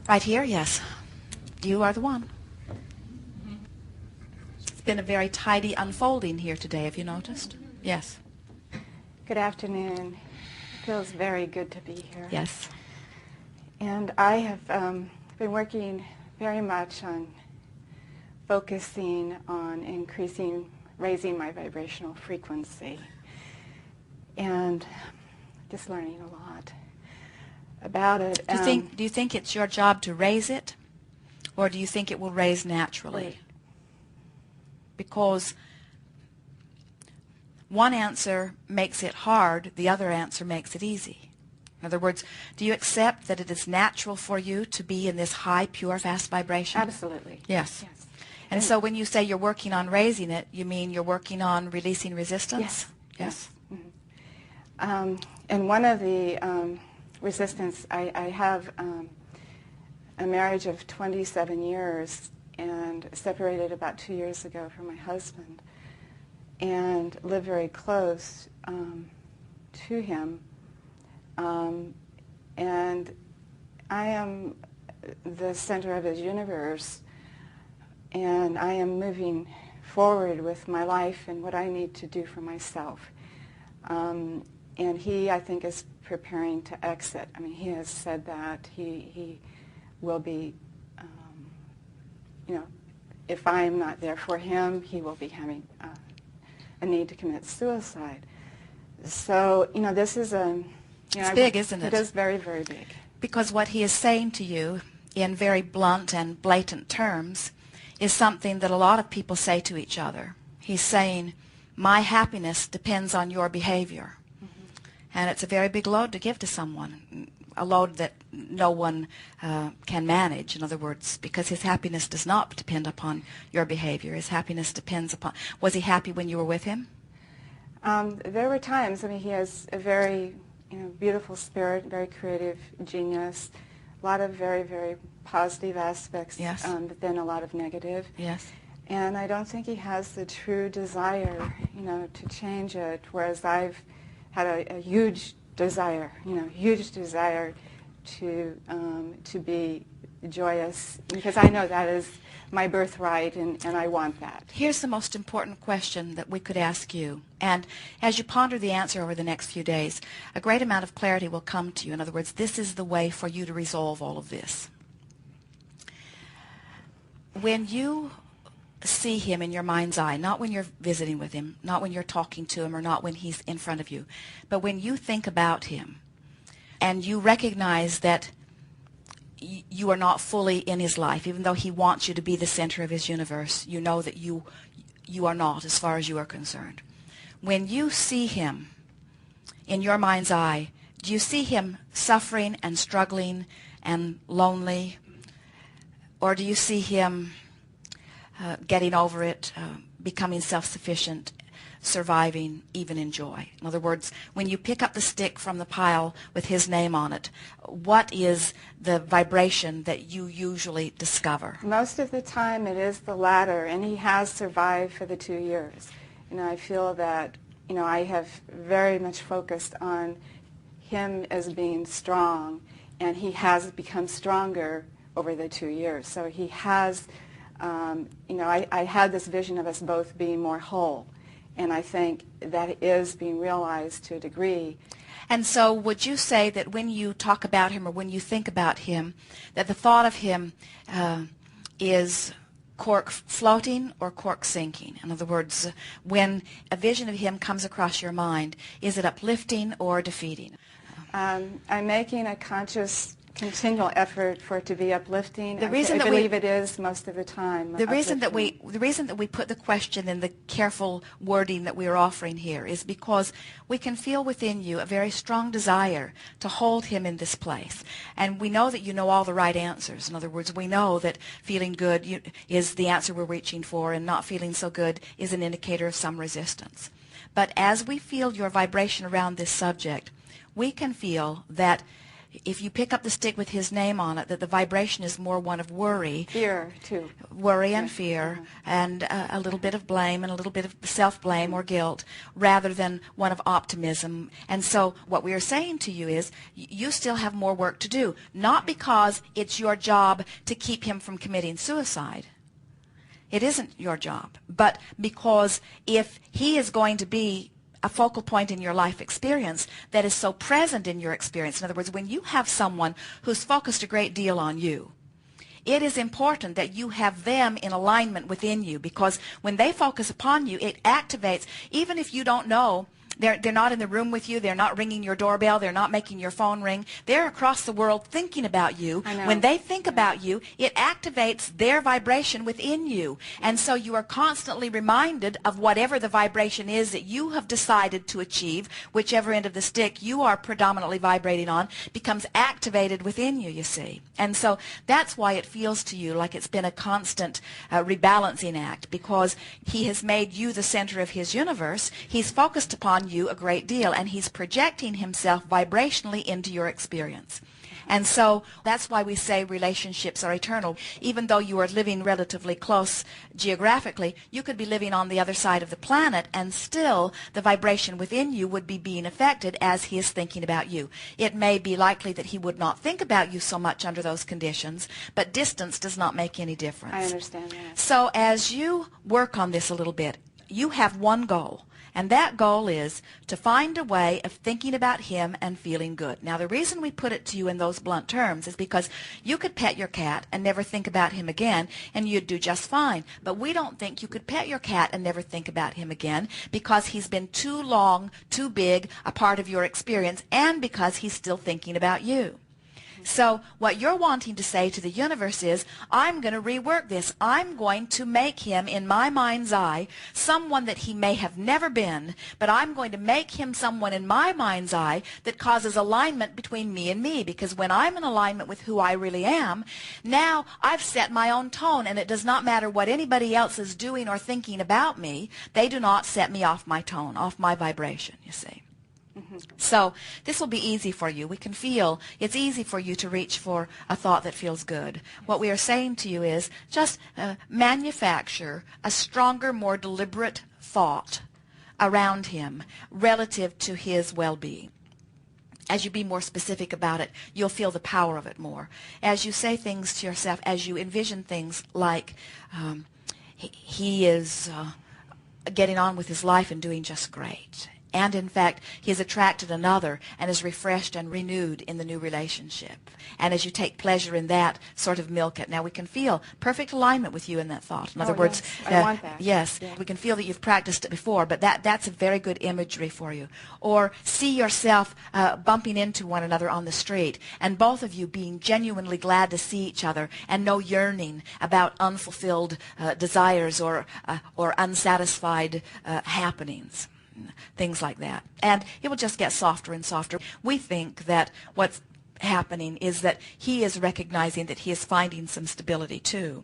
Right here, yes. You are the one. It's been a very tidy unfolding here today, have you noticed? Yes. Good afternoon. It feels very good to be here. Yes. And I have been working very much on focusing on raising my vibrational frequency, and just learning a lot about it. Do you think it's your job to raise it, or do you think it will raise naturally? Because one answer makes it hard, the other answer makes it easy. In other words, do you accept that it is natural for you to be in this high, pure, fast vibration? Absolutely. Yes. Yes. And so when you say you're working on raising it, you mean you're working on releasing resistance? Yes. Yes. Mm-hmm. And one of the resistance, I have a marriage of 27 years and separated about 2 years ago from my husband, and live very close to him. And I am the center of his universe, and I am moving forward with my life and what I need to do for myself. And he, I think, is preparing to exit. I mean, he has said that he will be, if I'm not there for him, he will be having a need to commit suicide. So, this is it's big, isn't it? It is very, very big. Because what he is saying to you in very blunt and blatant terms is something that a lot of people say to each other. He's saying, my happiness depends on your behavior. Mm-hmm. And it's a very big load to give to someone, a load that no one can manage, in other words, because his happiness does not depend upon your behavior. His happiness depends upon... Was he happy when you were with him? There were times. I mean, he has a very beautiful spirit, very creative genius, a lot of very, very positive aspects, yes. But then a lot of negative. Yes. And I don't think he has the true desire, to change it, whereas I've had a huge desire, huge desire to be joyous, because I know that is my birthright, and I want that. Here's the most important question that we could ask you. And as you ponder the answer over the next few days, a great amount of clarity will come to you. In other words, this is the way for you to resolve all of this. When you see him in your mind's eye, not when you're visiting with him, not when you're talking to him, or not when he's in front of you, but when you think about him and you recognize that you are not fully in his life, even though he wants you to be the center of his universe, you know that you are not, as far as you are concerned. When you see him in your mind's eye, do you see him suffering and struggling and lonely, or do you see him getting over it, becoming self-sufficient, surviving, even enjoy? In other words, when you pick up the stick from the pile with his name on it, what is the vibration that you usually discover? Most of the time it is the latter, and he has survived for the 2 years. I feel that, I have very much focused on him as being strong, and he has become stronger over the 2 years. So he has, I had this vision of us both being more whole. And I think that is being realized to a degree. And so would you say that when you talk about him or when you think about him, that the thought of him is cork floating or cork sinking? In other words, when a vision of him comes across your mind, is it uplifting or defeating? I'm making a conscious continual effort for it to be uplifting. The reason I believe it is most of the time. The reason that we put the question in the careful wording that we are offering here is because we can feel within you a very strong desire to hold him in this place, and we know that you know all the right answers. In other words, we know that feeling good is the answer we're reaching for, and not feeling so good is an indicator of some resistance. But as we feel your vibration around this subject, we can feel that if you pick up the stick with his name on it, that the vibration is more one of worry. Fear, too. Worry and fear, and a little bit of blame and a little bit of self-blame or guilt, rather than one of optimism. And so what we are saying to you is, you still have more work to do, not because it's your job to keep him from committing suicide. It isn't your job, but because if he is going to be a focal point in your life experience that is so present in your experience, in other words, when you have someone who's focused a great deal on you, it is important that you have them in alignment within you, because when they focus upon you, it activates, even if you don't know, they're not in the room with you, they're not ringing your doorbell, they're not making your phone ring, they're across the world thinking about you. When they think about you, it activates their vibration within you. And so you are constantly reminded of whatever the vibration is that you have decided to achieve, whichever end of the stick you are predominantly vibrating on, becomes activated within you, you see. And so that's why it feels to you like it's been a constant rebalancing act, because he has made you the center of his universe. He's focused upon you a great deal, and he's projecting himself vibrationally into your experience. And so that's why we say relationships are eternal. Even though you are living relatively close geographically, you could be living on the other side of the planet, and still the vibration within you would be being affected as he is thinking about you. It may be likely that he would not think about you so much under those conditions, but distance does not make any difference. I understand that. So as you work on this a little bit, you have one goal. And that goal is to find a way of thinking about him and feeling good. Now, the reason we put it to you in those blunt terms is because you could pet your cat and never think about him again, and you'd do just fine. But we don't think you could pet your cat and never think about him again, because he's been too long, too big a part of your experience, and because he's still thinking about you. So what you're wanting to say to the universe is, I'm going to rework this. I'm going to make him, in my mind's eye, someone that he may have never been, but I'm going to make him someone in my mind's eye that causes alignment between me and me, because when I'm in alignment with who I really am, now I've set my own tone, and it does not matter what anybody else is doing or thinking about me. They do not set me off my tone, off my vibration, you see. So this will be easy for you. We can feel it's easy for you to reach for a thought that feels good. What we are saying to you is just manufacture a stronger, more deliberate thought around him relative to his well-being. As you be more specific about it, you'll feel the power of it more. As you say things to yourself, as you envision things like he is getting on with his life and doing just great. And in fact, he has attracted another and is refreshed and renewed in the new relationship. And as you take pleasure in that, sort of milk it. Now we can feel perfect alignment with you in that thought. In other words, yes. I want that. Yes, we can feel that you've practiced it before, but that's a very good imagery for you. Or see yourself bumping into one another on the street, and both of you being genuinely glad to see each other, and no yearning about unfulfilled desires or unsatisfied happenings. Things like that. And it will just get softer and softer. We think that what's happening is that he is recognizing that he is finding some stability too.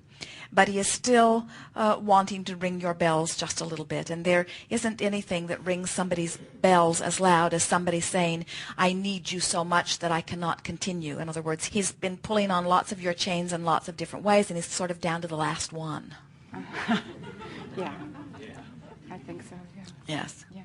But he is still wanting to ring your bells just a little bit. And there isn't anything that rings somebody's bells as loud as somebody saying, I need you so much that I cannot continue. In other words, he's been pulling on lots of your chains in lots of different ways, and he's sort of down to the last one. Yeah. I think so, yeah. Yes. Yeah.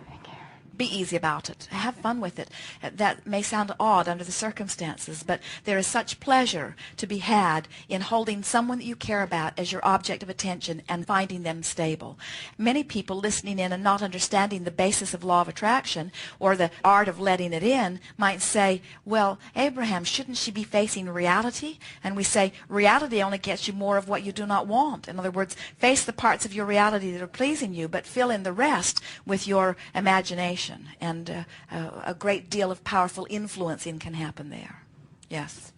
Thank you. Be easy about it. Have fun with it. That may sound odd under the circumstances, but there is such pleasure to be had in holding someone that you care about as your object of attention and finding them stable. Many people listening in and not understanding the basis of law of attraction or the art of letting it in might say, well, Abraham, shouldn't she be facing reality? And we say, reality only gets you more of what you do not want. In other words, face the parts of your reality that are pleasing you, but fill in the rest with your imagination. And a great deal of powerful influencing can happen there. Yes.